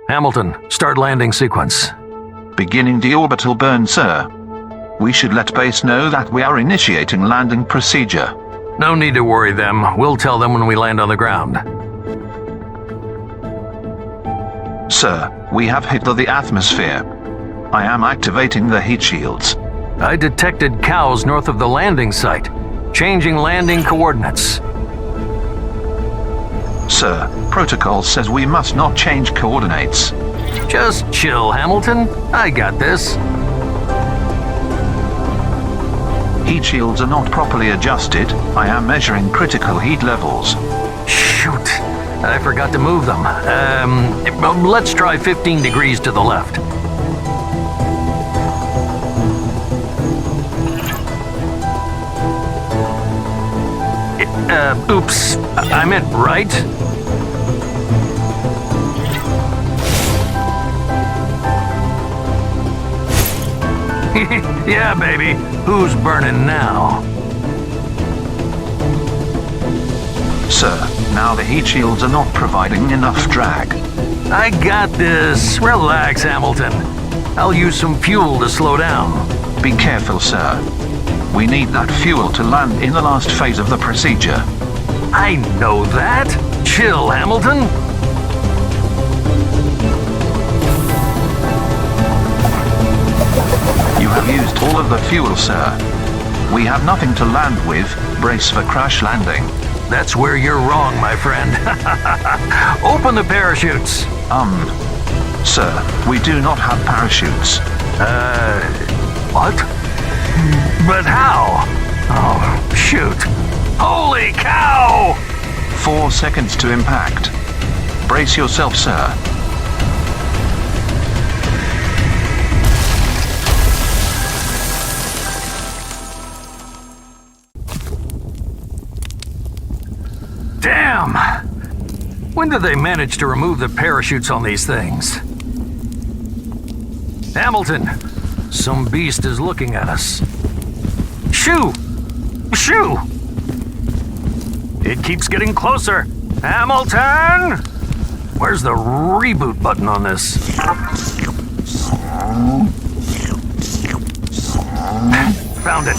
Hamilton, start landing sequence. Beginning deorbital burn, sir. We should let base know that we are initiating landing procedure. No need to worry them. We'll tell them when we land on the ground. Sir, we have hit the atmosphere. I am activating the heat shields. I detected cows north of the landing site. Changing landing coordinates. Sir, protocol says we must not change coordinates. Just chill, Hamilton. I got this. Heat shields are not properly adjusted. I am measuring critical heat levels. Shoot. I forgot to move them. Let's try 15 degrees to the left. Oops. I meant right. Yeah, baby. Who's burning now? Sir, now the heat shields are not providing enough drag. I got this. Relax, Hamilton. I'll use some fuel to slow down. Be careful, sir. We need that fuel to land in the last phase of the procedure. I know that. Chill, Hamilton. You have used all of the fuel, sir. We have nothing to land with. Brace for crash landing. That's where you're wrong, my friend. Open the parachutes. Sir, we do not have parachutes. What? But how? Oh, shoot. Holy cow! 4 seconds to impact. Brace yourself, sir. Damn! When did they manage to remove the parachutes on these things? Hamilton, some beast is looking at us. Shoo! Shoo! It keeps getting closer. Hamilton! Where's the reboot button on this? Found it.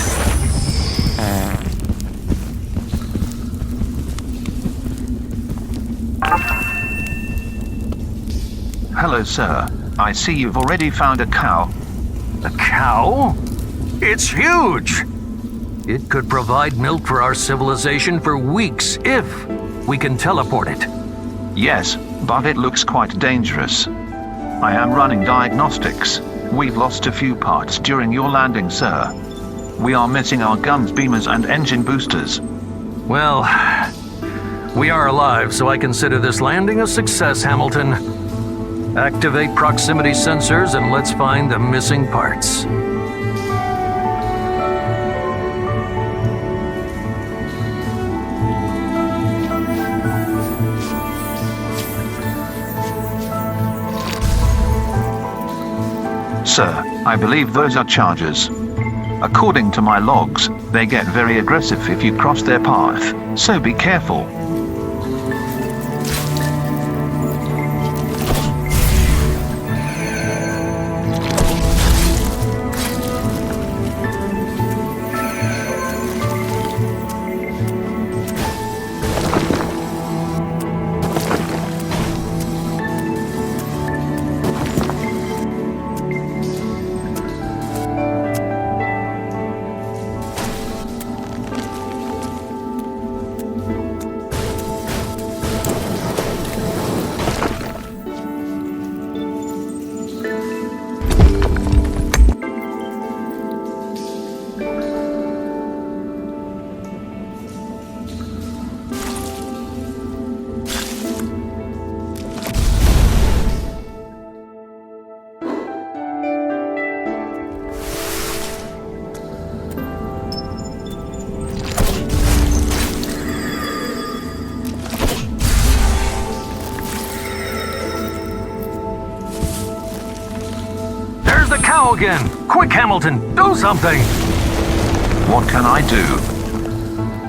Hello, sir. I see you've already found a cow. A cow? It's huge! It could provide milk for our civilization for weeks if we can teleport it. Yes, but it looks quite dangerous. I am running diagnostics. We've lost a few parts during your landing, sir. We are missing our guns, beamers, and engine boosters. Well, we are alive, so I consider this landing a success, Hamilton. Activate proximity sensors and let's find the missing parts. Sir, I believe those are chargers. According to my logs, they get very aggressive if you cross their path, so be careful. Cow again! Quick, Hamilton, do something! What can I do?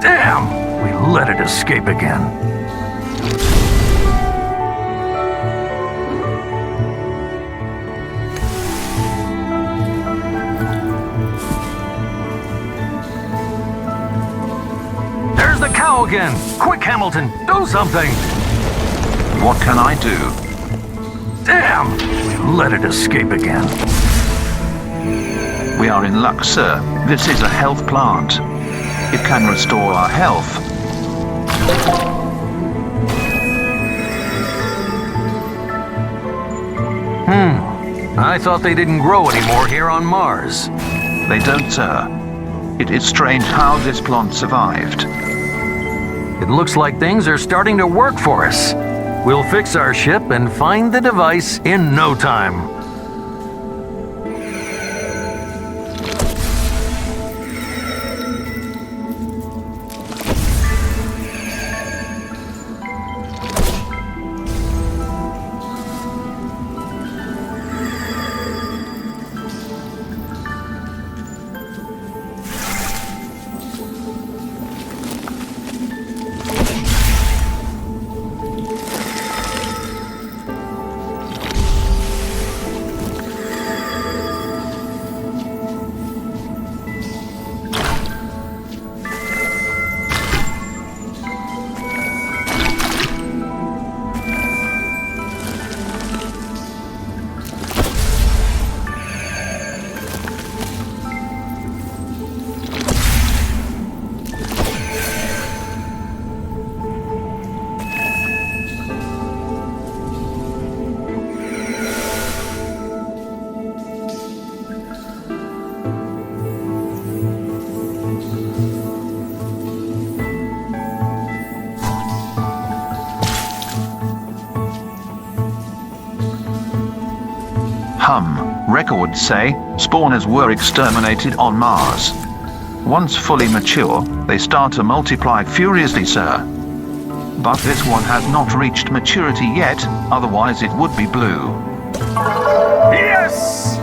Damn! We let it escape again. again. Quick, Hamilton, do something. What can I do? Damn! Let it escape again. We are in luck, sir. This is a health plant. It can restore our health. I thought they didn't grow anymore here on Mars. They don't, sir. It is strange how this plant survived. It looks like things are starting to work for us. We'll fix our ship and find the device in no time. Records say spawners were exterminated on Mars. Once fully mature, they start to multiply furiously, sir. But this one has not reached maturity yet, otherwise it would be blue. Yes!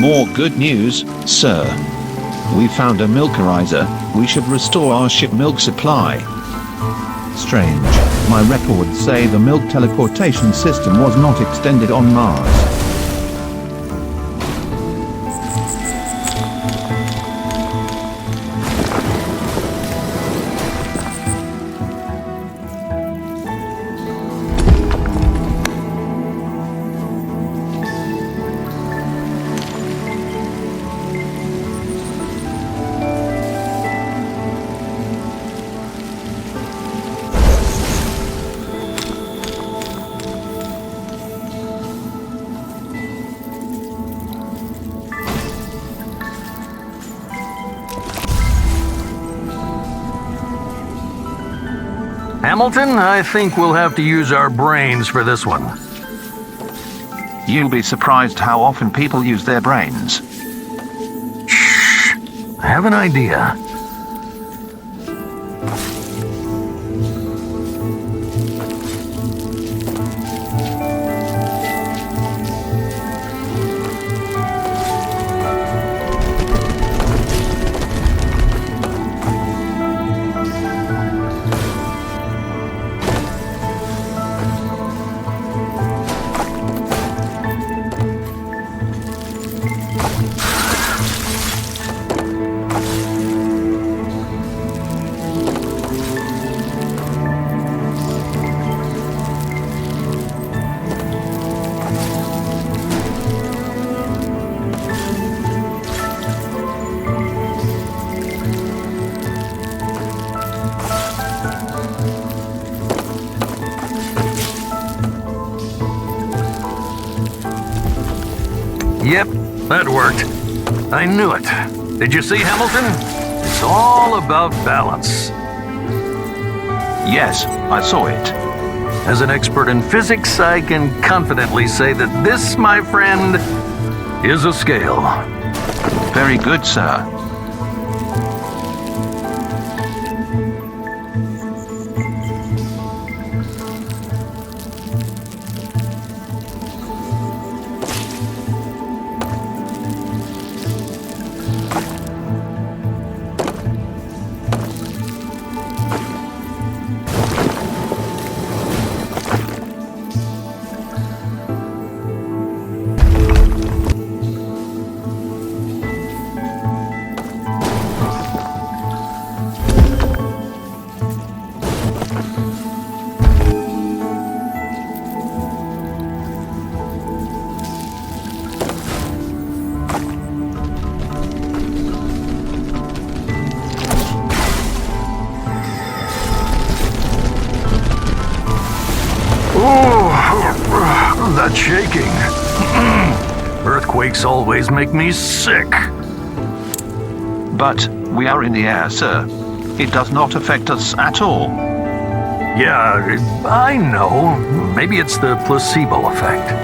More good news, sir. We found a milkerizer. We should restore our ship milk supply. Strange. My records say the milk teleportation system was not extended on Mars. Hamilton, I think we'll have to use our brains for this one. You'll be surprised how often people use their brains. Shh. I have an idea. Yep, that worked. I knew it. Did you see, Hamilton? It's all about balance. Yes, I saw it. As an expert in physics, I can confidently say that this, my friend, is a scale. Very good, sir. That shaking. Earthquakes always make me sick. But we are in the air, sir. It does not affect us at all. Yeah, I know. Maybe it's the placebo effect.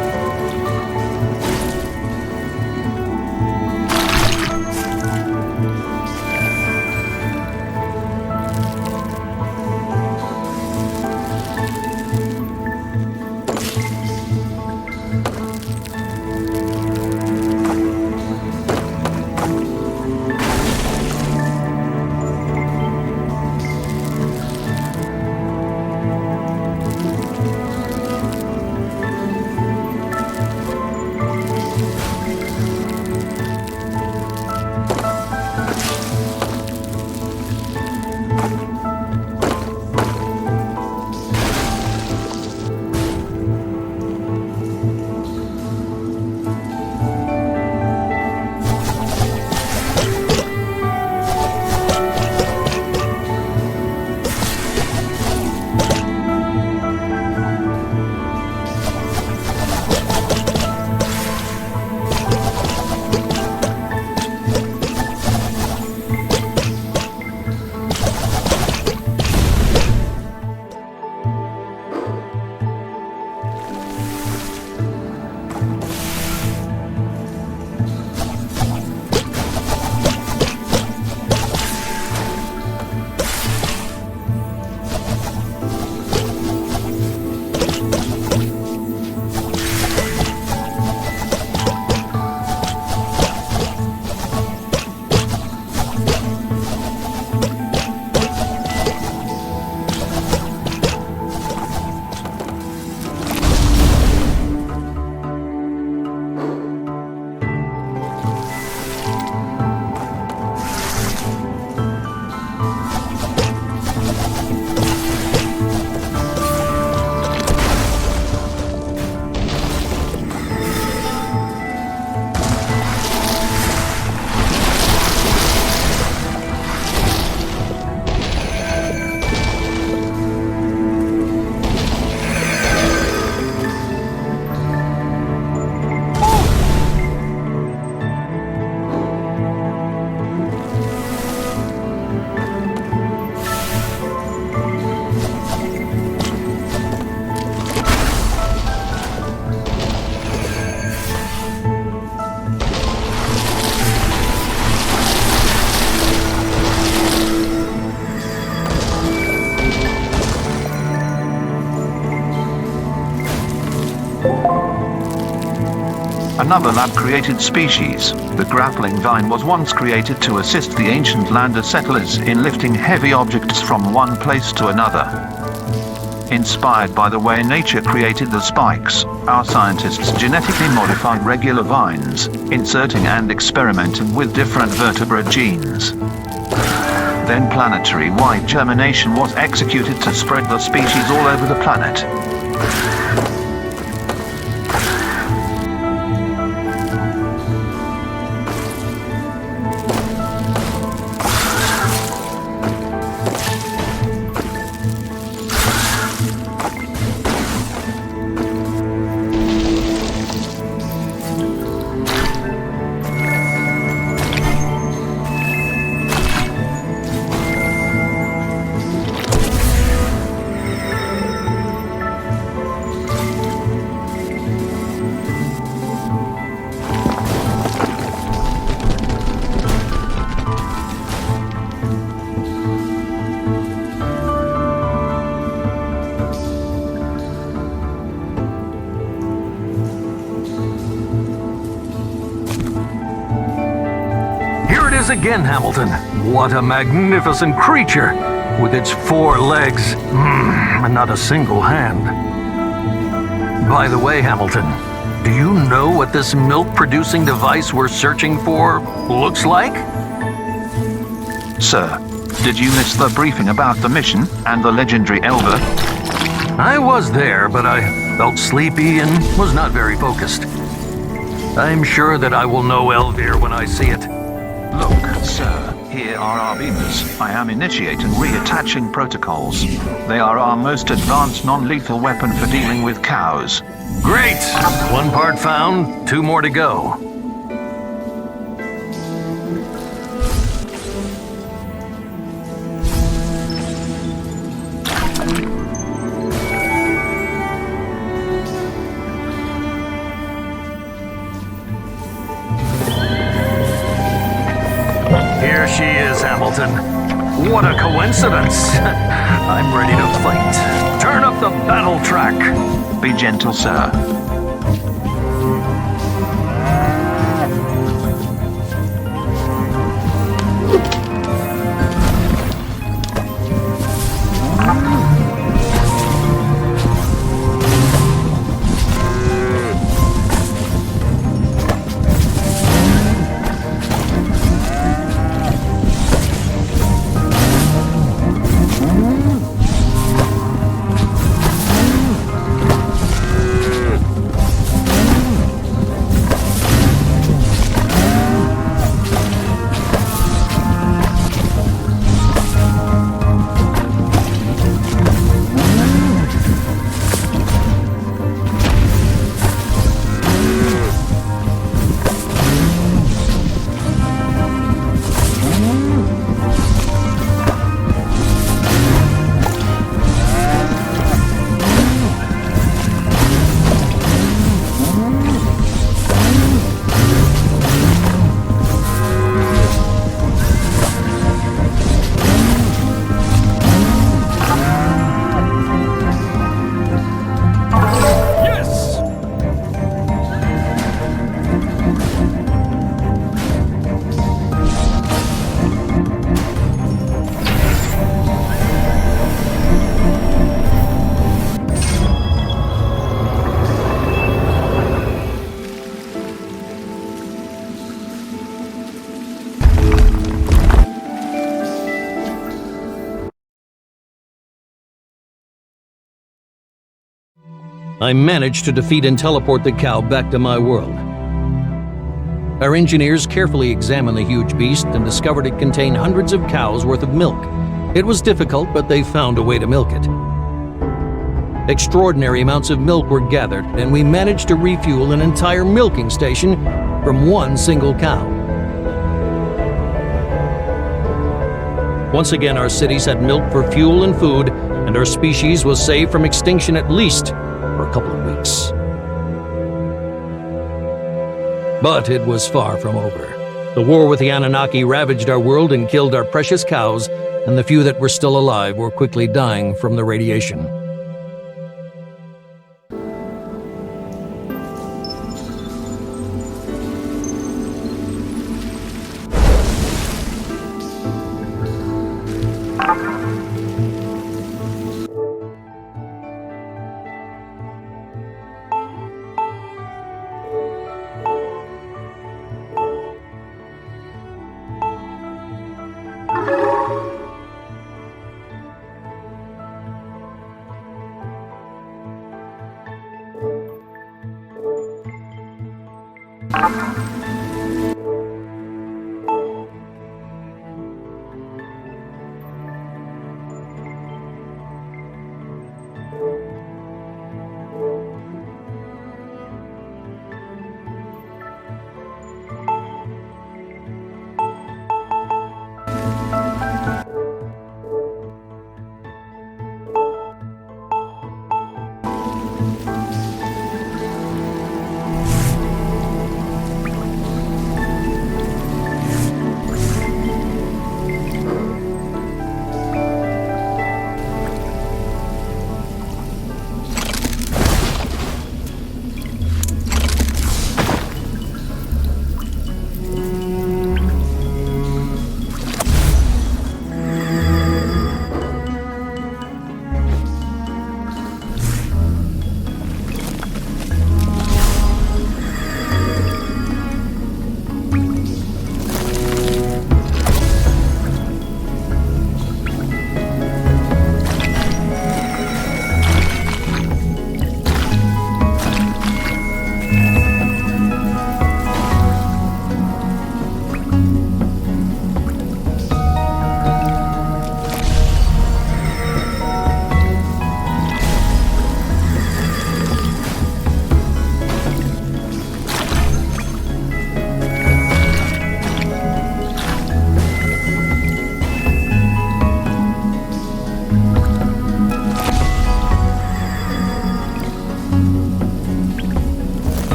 Another lab-created species, the grappling vine, was once created to assist the ancient lander settlers in lifting heavy objects from one place to another. Inspired by the way nature created the spikes, our scientists genetically modified regular vines, inserting and experimenting with different vertebrate genes. Then planetary-wide germination was executed to spread the species all over the planet. Again, Hamilton. What a magnificent creature, with its 4 legs, and not a single hand. By the way, Hamilton, do you know what this milk-producing device we're searching for looks like? Sir, did you miss the briefing about the mission and the legendary Elder? I was there, but I felt sleepy and was not very focused. I'm sure that I will know Elvir when I see it. Look, sir, here are our beamers. I am initiating reattaching protocols. They are our most advanced non-lethal weapon for dealing with cows. Great! 1 part found, 2 more to go. Here she is, Hamilton. What a coincidence. I'm ready to fight. Turn up the battle track. Be gentle, sir. I managed to defeat and teleport the cow back to my world. Our engineers carefully examined the huge beast and discovered it contained hundreds of cows worth of milk. It was difficult, but they found a way to milk it. Extraordinary amounts of milk were gathered, and we managed to refuel an entire milking station from one single cow. Once again, our cities had milk for fuel and food, and our species was saved from extinction at least for a couple of weeks. But it was far from over. The war with the Anunnaki ravaged our world and killed our precious cows, and the few that were still alive were quickly dying from the radiation.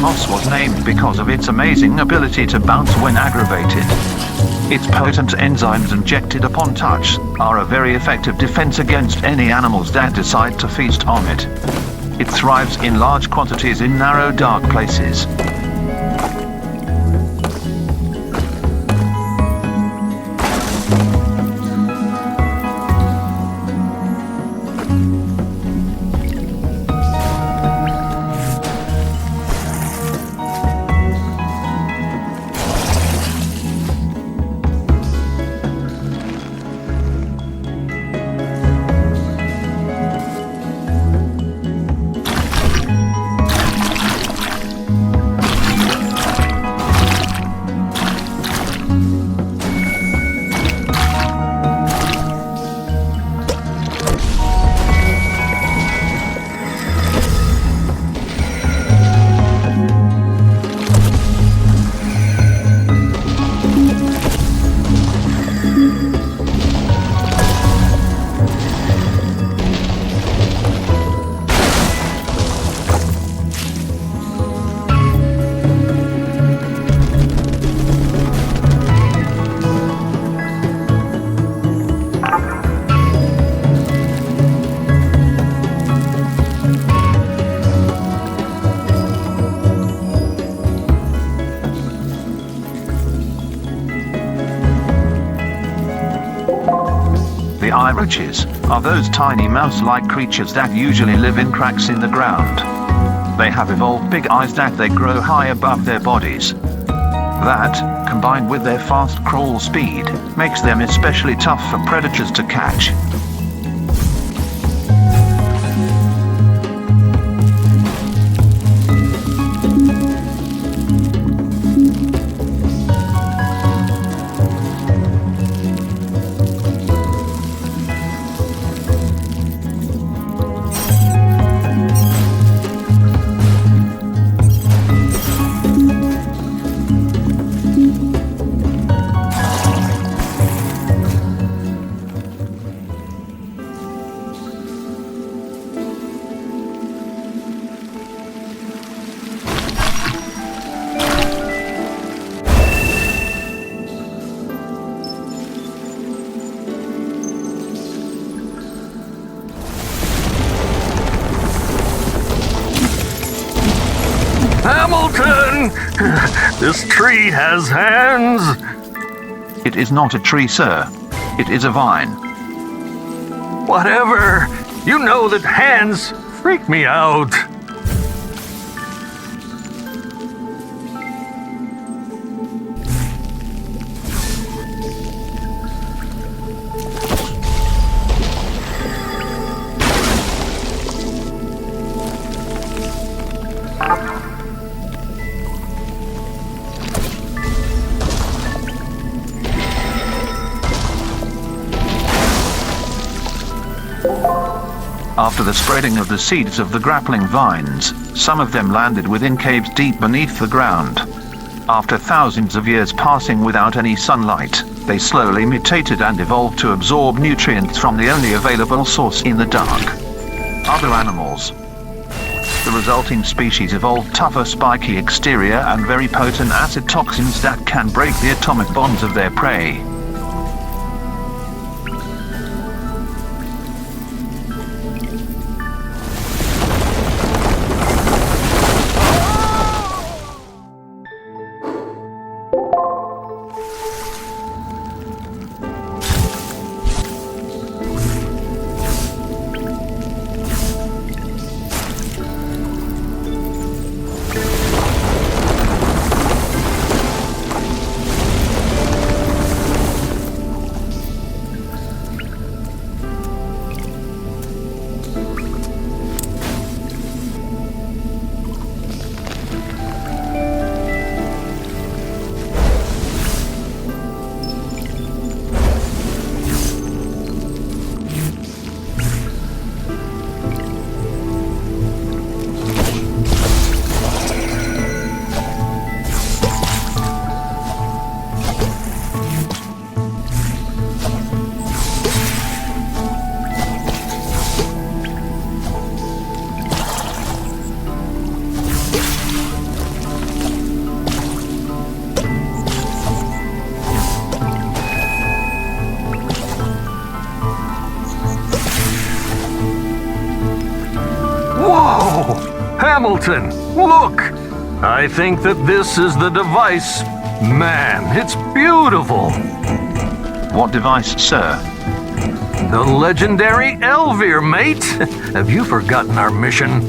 Moss was named because of its amazing ability to bounce when aggravated. Its potent enzymes injected upon touch are a very effective defense against any animals that decide to feast on it. It thrives in large quantities in narrow, dark places. The iriches are those tiny mouse-like creatures that usually live in cracks in the ground. They have evolved big eyes that they grow high above their bodies. That, combined with their fast crawl speed, makes them especially tough for predators to catch. Hamilton! This tree has hands! It is not a tree, sir. It is a vine. Whatever. You know that hands freak me out. After the spreading of the seeds of the grappling vines, some of them landed within caves deep beneath the ground. After thousands of years passing without any sunlight, they slowly mutated and evolved to absorb nutrients from the only available source in the dark. Other animals. The resulting species evolved tougher, spiky exterior and very potent acid toxins that can break the atomic bonds of their prey. Hamilton, look! I think that this is the device. Man, it's beautiful! What device, sir? The legendary Elvir, mate! Have you forgotten our mission?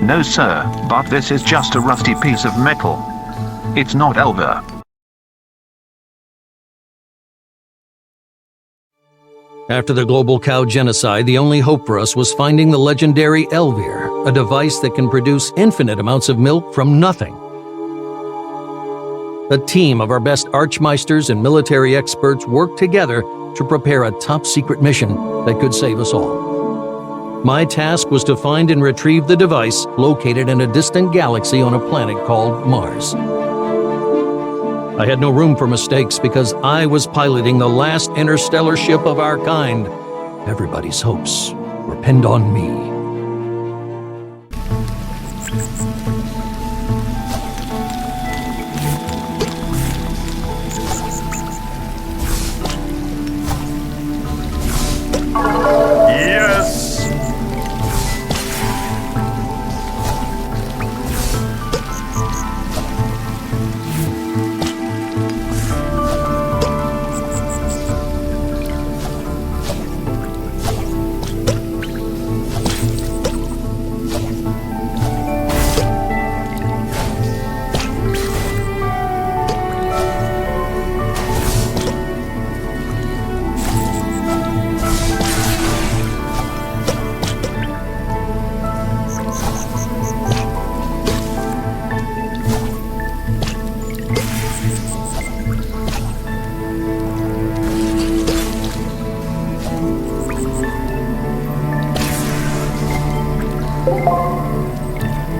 No, sir, but this is just a rusty piece of metal. It's not Elvir. After the global cow genocide, the only hope for us was finding the legendary Elvir, a device that can produce infinite amounts of milk from nothing. A team of our best archmeisters and military experts worked together to prepare a top-secret mission that could save us all. My task was to find and retrieve the device located in a distant galaxy on a planet called Mars. I had no room for mistakes because I was piloting the last interstellar ship of our kind. Everybody's hopes were pinned on me. Yes!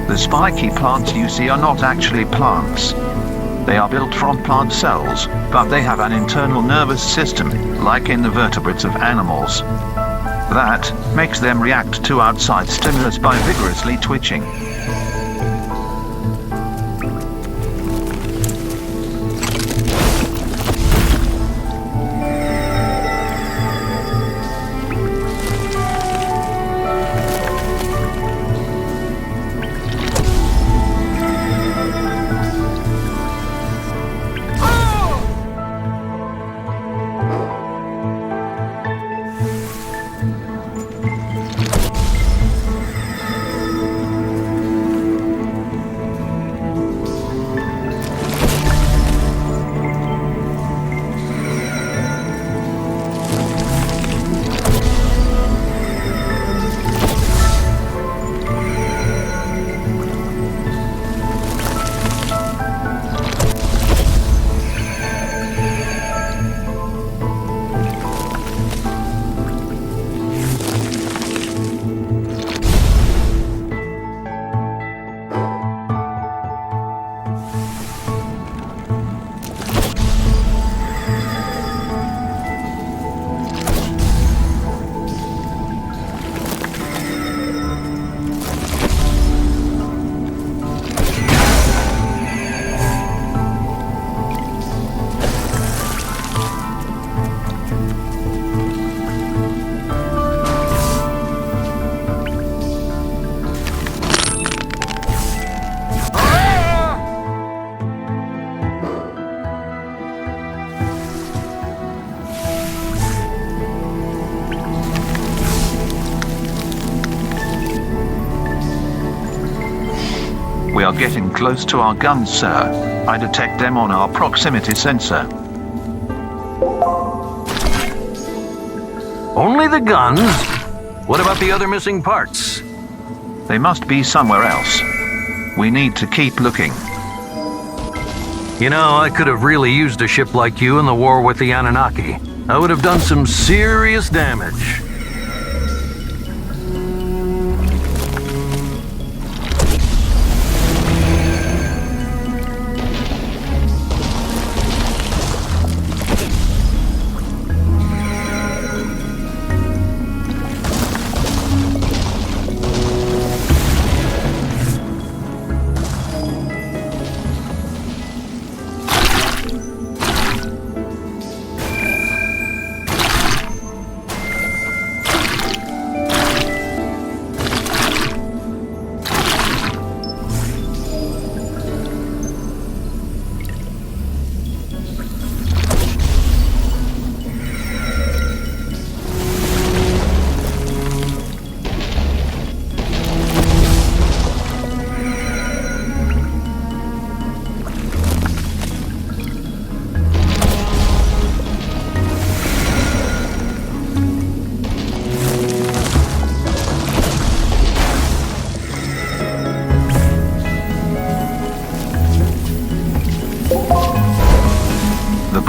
The spiky plants you see are not actually plants. They are built from plant cells, but they have an internal nervous system, like in the vertebrates of animals. That makes them react to outside stimulus by vigorously twitching. are getting close to our guns, sir. I detect them on our proximity sensor. Only the guns? What about the other missing parts? They must be somewhere else. We need to keep looking. You know, I could have really used a ship like you in the war with the Anunnaki. I would have done some serious damage.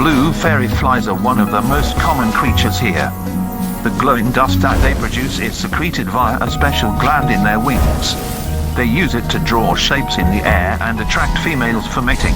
Blue fairy flies are one of the most common creatures here. The glowing dust that they produce is secreted via a special gland in their wings. They use it to draw shapes in the air and attract females for mating.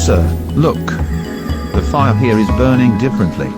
Sir, look. The fire here is burning differently.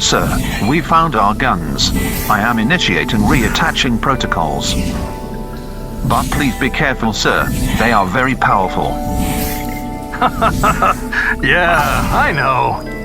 Sir, we found our guns. I am initiating reattaching protocols. But please be careful, sir. They are very powerful. Yeah, I know.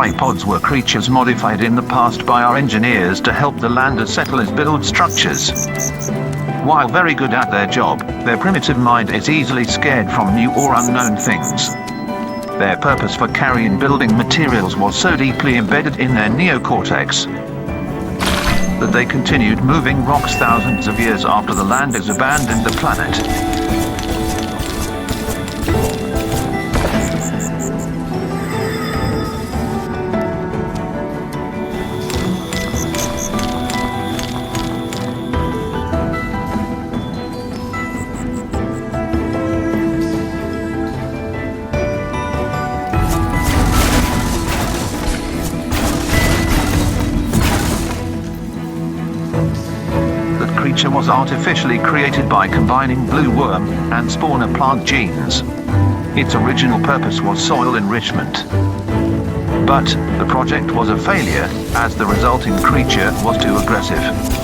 tripods were creatures modified in the past by our engineers to help the lander settlers build structures. While very good at their job, their primitive mind is easily scared from new or unknown things. Their purpose for carrying building materials was so deeply embedded in their neocortex that they continued moving rocks thousands of years after the landers abandoned the planet. Was artificially created by combining blue worm and spawner plant genes. Its original purpose was soil enrichment. But the project was a failure, as the resulting creature was too aggressive.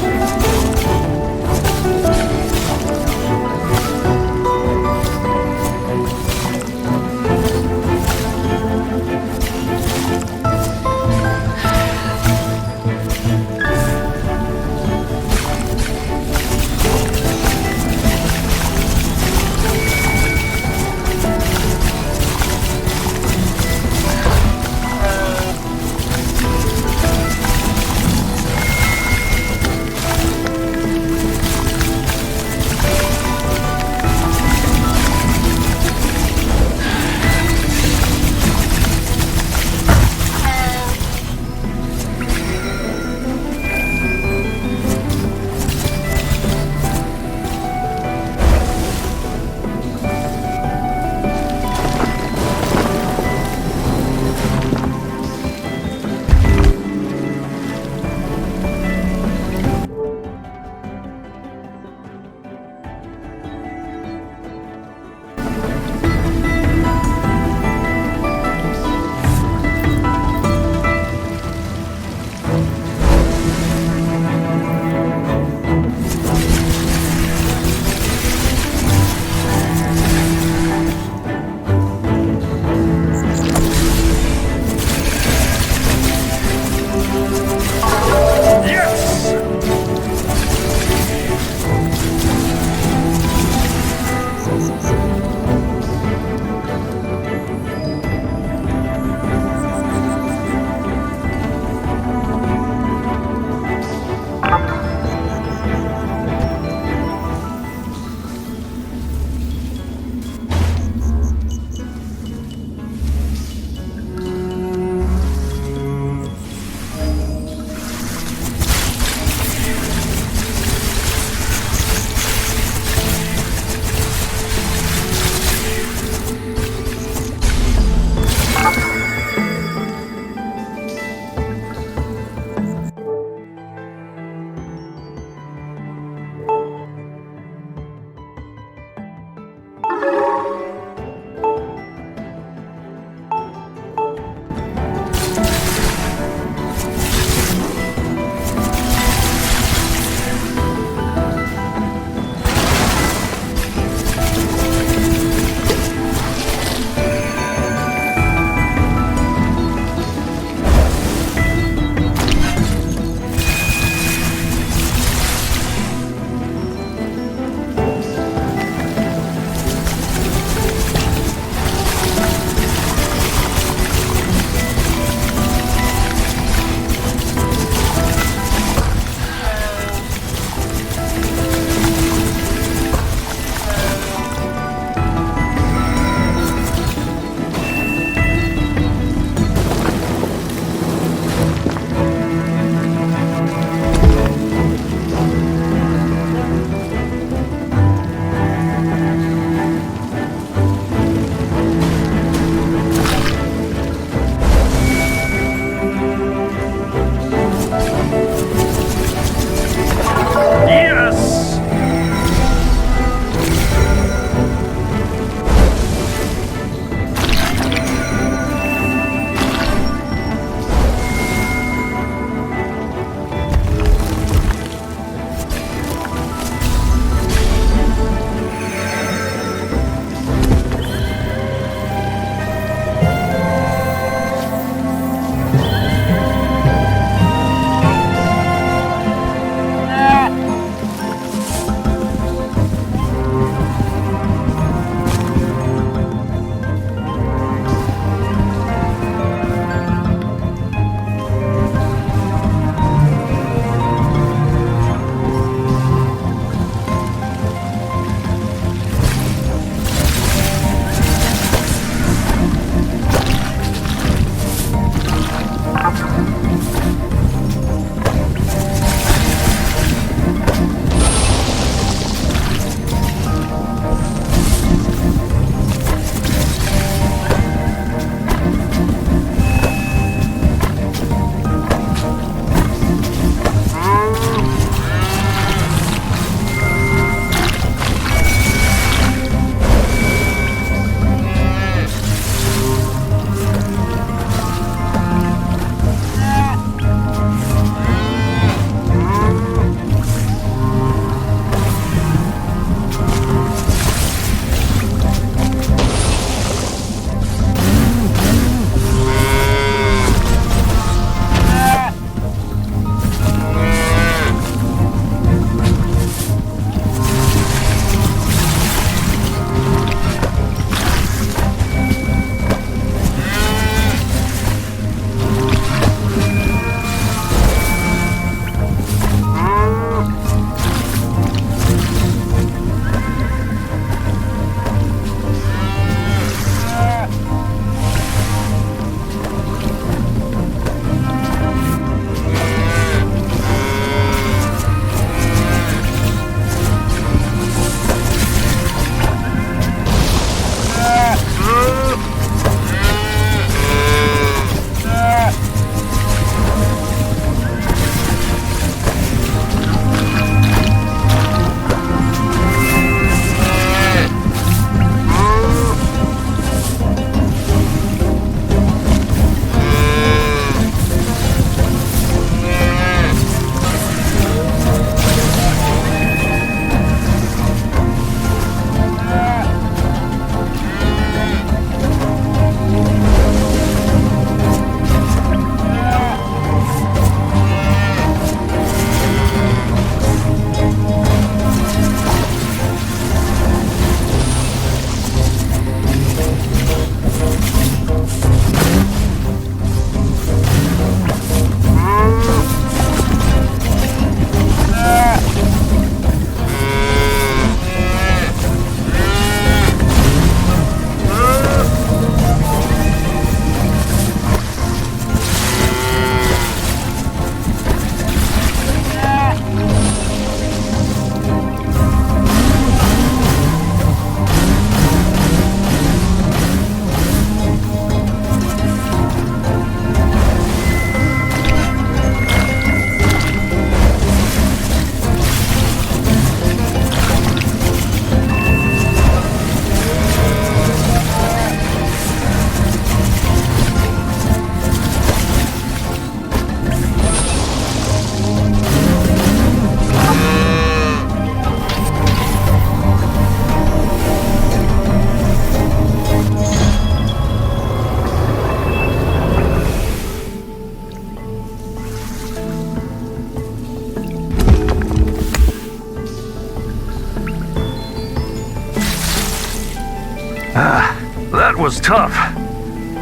That was tough.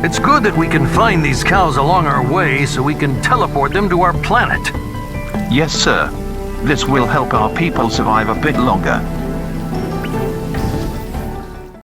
It's good that we can find these cows along our way so we can teleport them to our planet. Yes, sir. This will help our people survive a bit longer.